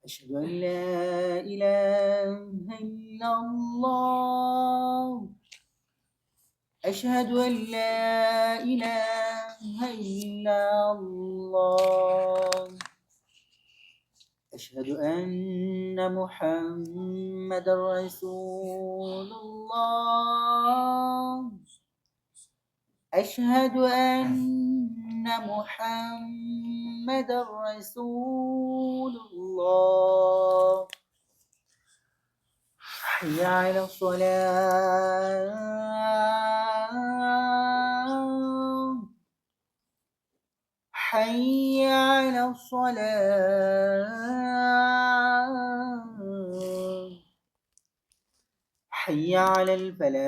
أشهد أن لا إله إلا الله أشهد أن لا إله إلا الله أشهد أن محمد رسول الله أشهد أن محمد رسول الله حي على الصلاة حي على الصلاة حي على الفلاح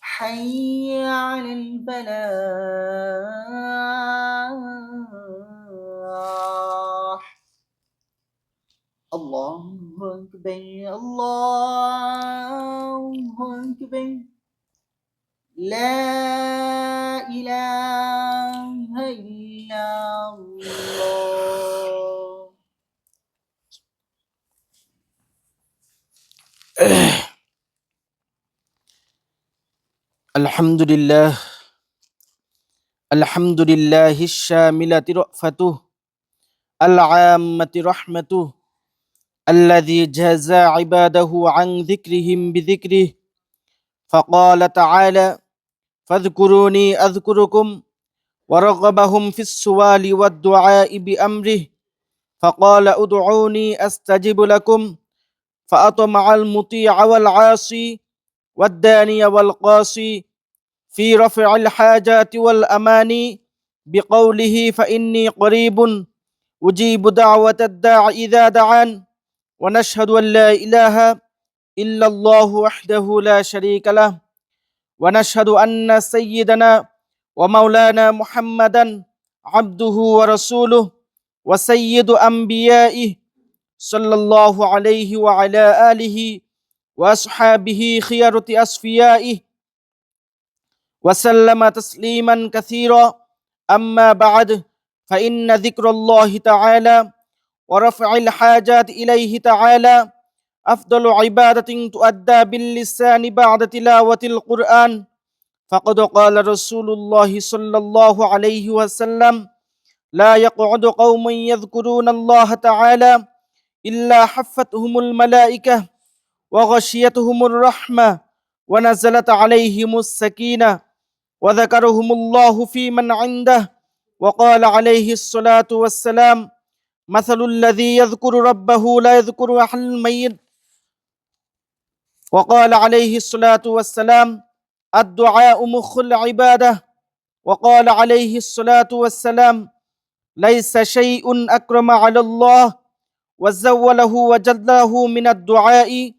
حي على الفلاح الله أكبر الله أكبر لا إله إلا الله. الحمد لله الشاملة رأفته العامة رحمته الذي جزى عباده عن ذكرهم بذكره فقال تعالى فاذكروني أذكركم ورغبهم في السؤال والدعاء بأمره فقال ادعوني أستجب لكم فأطمع المطيع والعاصي والداني والقاصي في رفع الحاجات والأماني بقوله فإني قريب أجيب دعوة الداع إذا دعان ونشهد أن لا إله إلا الله وحده لا شريك له ونشهد أن سيدنا ومولانا محمدا عبده ورسوله وسيد أنبيائه صلى الله عليه وعلى آله وأصحابه خيرة أصفيائه وسلم تسليما كثيرا أما بعد فإن ذكر الله تعالى ورفع الحاجات إليه تعالى أفضل عبادة تؤدى باللسان بعد تلاوة القرآن فقد قال رسول الله صلى الله عليه وسلم لا يقعد قوم يذكرون الله تعالى إلا حفتهم الملائكة وغشيتهم الرحمة ونزلت عليهم السكينة وذكرهم الله في من عنده وقال عليه الصلاة والسلام مثل الذي يذكر ربه لا يذكر أحد الميت وقال عليه الصلاة والسلام الدعاء مخ العبادة وقال عليه الصلاة والسلام ليس شيء أكرم على الله وزوله وجله من الدعاء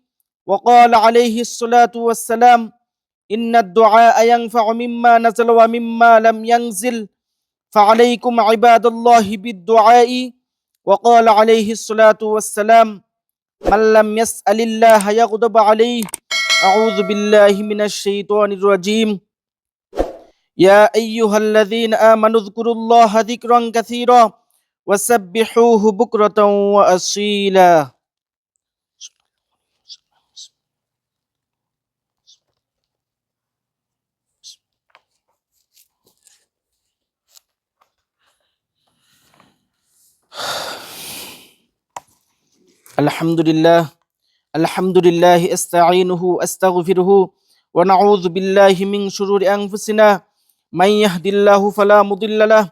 وقال عليه الصلاة والسلام إن الدعاء ينفع مما نزل ومما لم ينزل فعليكم عباد الله بالدعاء وقال عليه الصلاة والسلام من لم يسأل الله يغضب عليه أعوذ بالله من الشيطان الرجيم يا أيها الذين آمنوا اذكروا الله ذكرا كثيرا وسبحوه بكرة وأصيلا الحمد لله استعينه أستغفره ونعوذ بالله من شرور أنفسنا من يهد الله فلا مضل له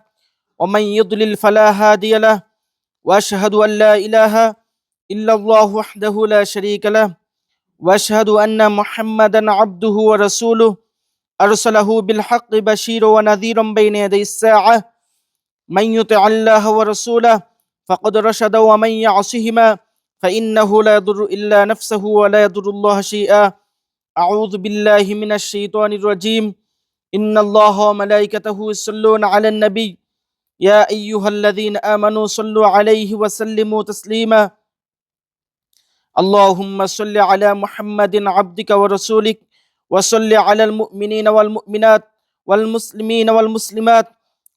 ومن يضلل فلا هادي له وأشهد أن لا إله إلا الله وحده لا شريك له وأشهد أن محمدا عبده ورسوله أرسله بالحق بشيرا ونذيرا بين يدي الساعة من يطع الله ورسوله فقد رشد ومن يعصهما فإنه لا يضر إلا نفسه ولا يضر الله شيئا أعوذ بالله من الشيطان الرجيم إن الله وملائكته يصلون على النبي يا أيها الذين آمنوا صلوا عليه وسلموا تسليما اللهم صل على محمد عبدك ورسولك وصل على المؤمنين والمؤمنات والمسلمين والمسلمات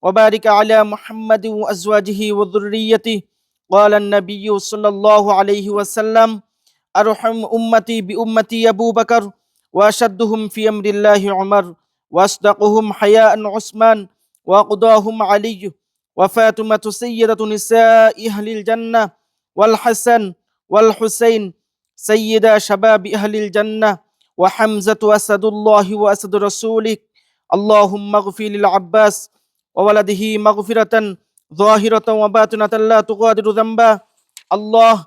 وبارك على محمد وأزواجه وذريته. قال النبي صلى الله عليه وسلم: أرحم أمتي بأمتي أبو بكر، وأشدهم في أمر الله عمر، وأصدقهم حياء عثمان، وأقضاهم علي، وفاطمة سيدة نساء أهل الجنة، والحسن والحسين سيدا شباب أهل الجنة، وحمزة أسد الله وأسد رسوله. اللهم اغفر للعباس وولده مغفرة ظاهرة وباطنة لا تغادر ذنبا. الله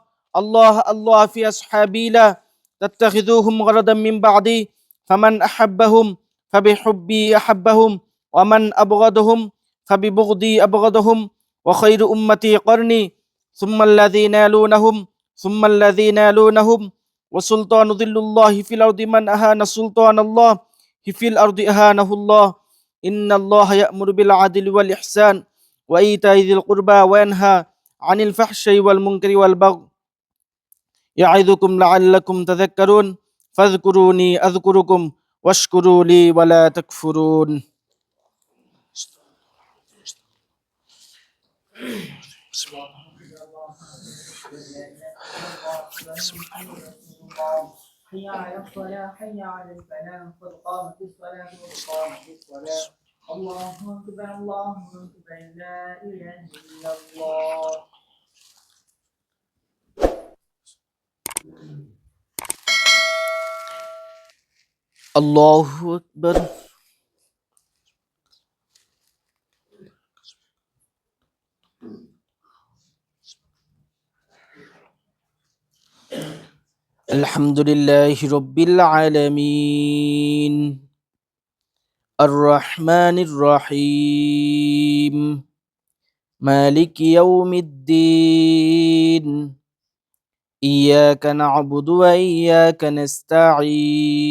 الله في أصحابي لا تتخذوهم غرضا من بعدي، فمن أحبهم فبحبي أحبهم، ومن أبغضهم فببغضي أبغضهم، وخير أمتي قرني ثم الذين يلونهم ثم الذين يلونهم. وسلطان ظل الله في الأرض، من أهان سلطان الله في الأرض أهانه الله. إن الله يأمر بالعدل والإحسان وإيتاء ذي القربى وينهى عن الفحشاء والمنكر والبغي يعظكم لعلكم تذكرون. فاذكروني أذكركم واشكروا لي ولا تكفرون. حي على الصلاة حي على الفلاح قد قامت الصلاة قد قامت الصلاة. الله أكبر الله أكبر لا إله إلا الله. الله أكبر. الحمد لله رب العالمين الرحمن الرحيم مالك يوم الدين إياك نعبد وإياك نستعين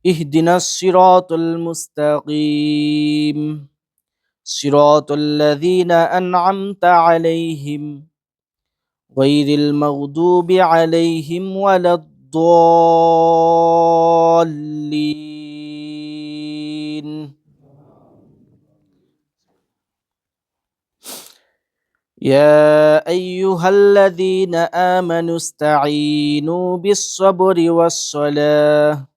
اهدنا الصراط المستقيم صراط الذين أنعمت عليهم غير المغضوب عليهم ولا الضالين. يا أيها الذين آمنوا استعينوا بالصبر والصلاة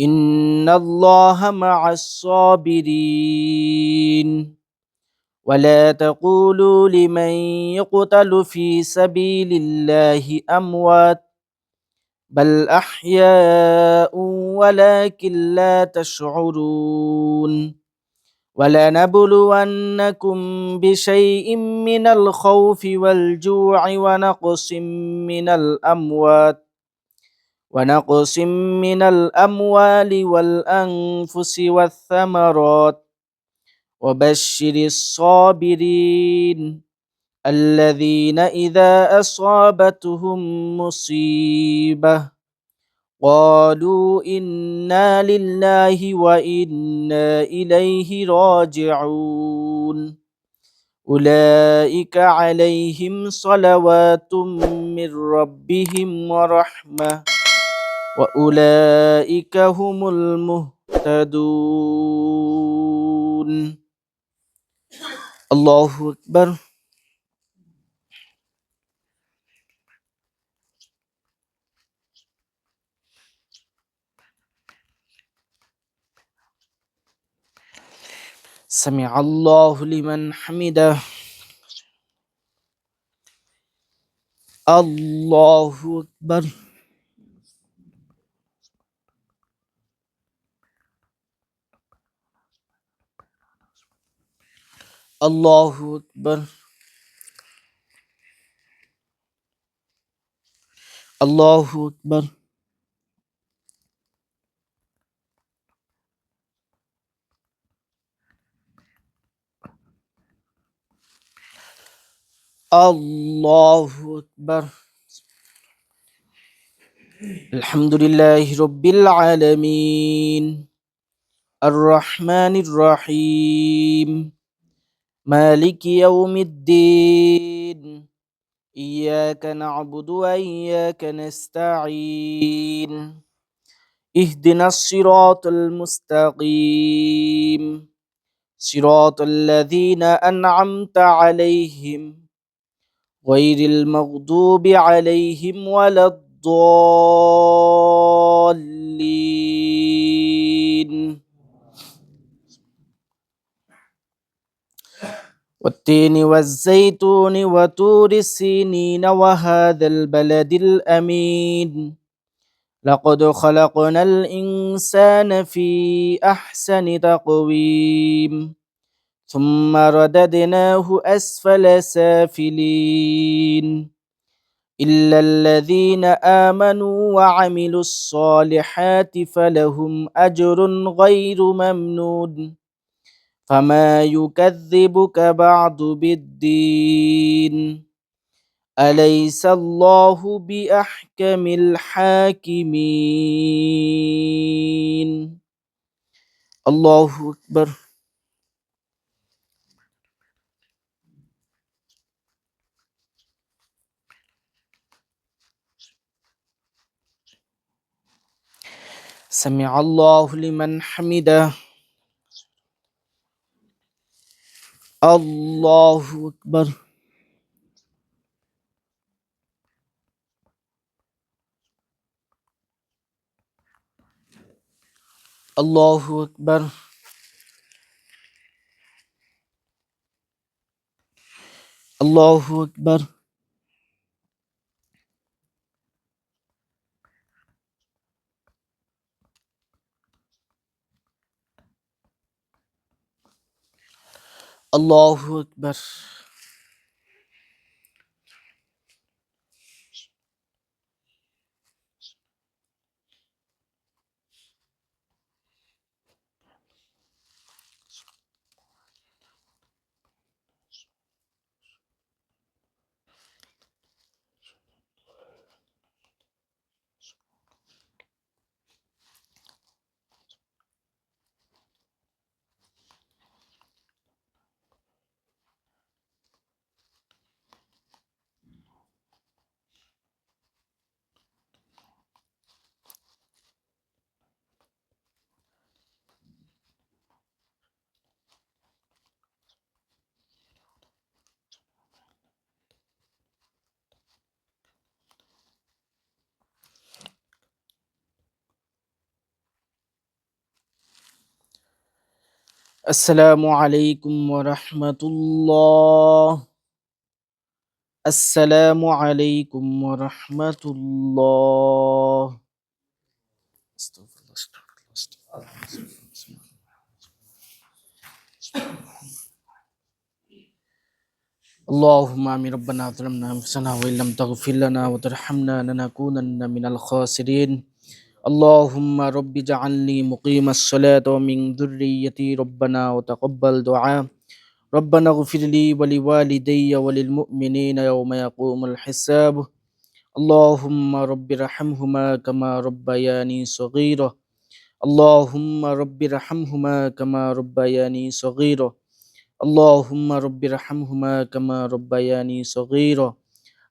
إن الله مع الصابرين. ولا تقولوا لمن يقتل في سبيل الله أموات بل أحياء ولكن لا تشعرون. ولنبلونكم بشيء من الخوف والجوع ونقص من الأموال والأنفس والثمرات وبشر الصابرين الذين إذا أصابتهم مصيبة قالوا إنا لله وإنا إليه راجعون. أولئك عليهم صلوات من ربهم ورحمة وأولئك هم المهتدون. الله أكبر. سمع الله لمن حمده. الله أكبر. الله أكبر. الله أكبر. الله أكبر. الحمد لله رب العالمين الرحمن الرحيم مالك يوم الدين إياك نعبد وإياك نستعين اهدنا الصراط المستقيم صراط الذين أنعمت عليهم غير المغضوب عليهم ولا الضالين والتين والزيتون وطور السينين وهذا البلد الأمين لقد خلقنا الإنسان في أحسن تقويم ثم رددناه أسفل سافلين إلا الذين آمنوا وعملوا الصالحات فلهم أجر غير ممنون فما يكذبك بعد بالدين أليس الله بأحكم الحاكمين الله أكبر سمع الله لمن حمده الله أكبر الله أكبر الله أكبر الله أكبر السلام عليكم ورحمة الله السلام عليكم ورحمة الله استغفر الله استغفر الله استغفر الله. اللهم آمين ربنا ظلمنا أنفسنا وإن لم تغفر لنا وترحمنا لنكونن من الخاسرين اللهم رب اجعلني مقيم الصلاة ومن ذريتي ربنا وتقبل دعاء ربنا اغفر لي ولوالدي وللمؤمنين يوم يقوم الحساب اللهم رب ارحمهما كما ربياني صغيرا اللهم رب ارحمهما كما ربياني صغيرا اللهم رب ارحمهما كما ربياني صغيرا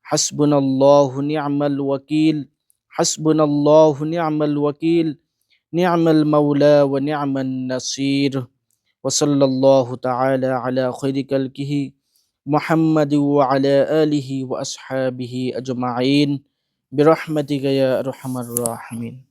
حسبنا الله نعم الوكيل حسبنا الله نعم الوكيل نعم المولى ونعم النصير وصلى الله تعالى على خير خلقه محمد وعلى آله وأصحابه أجمعين برحمتك يا أرحم الراحمين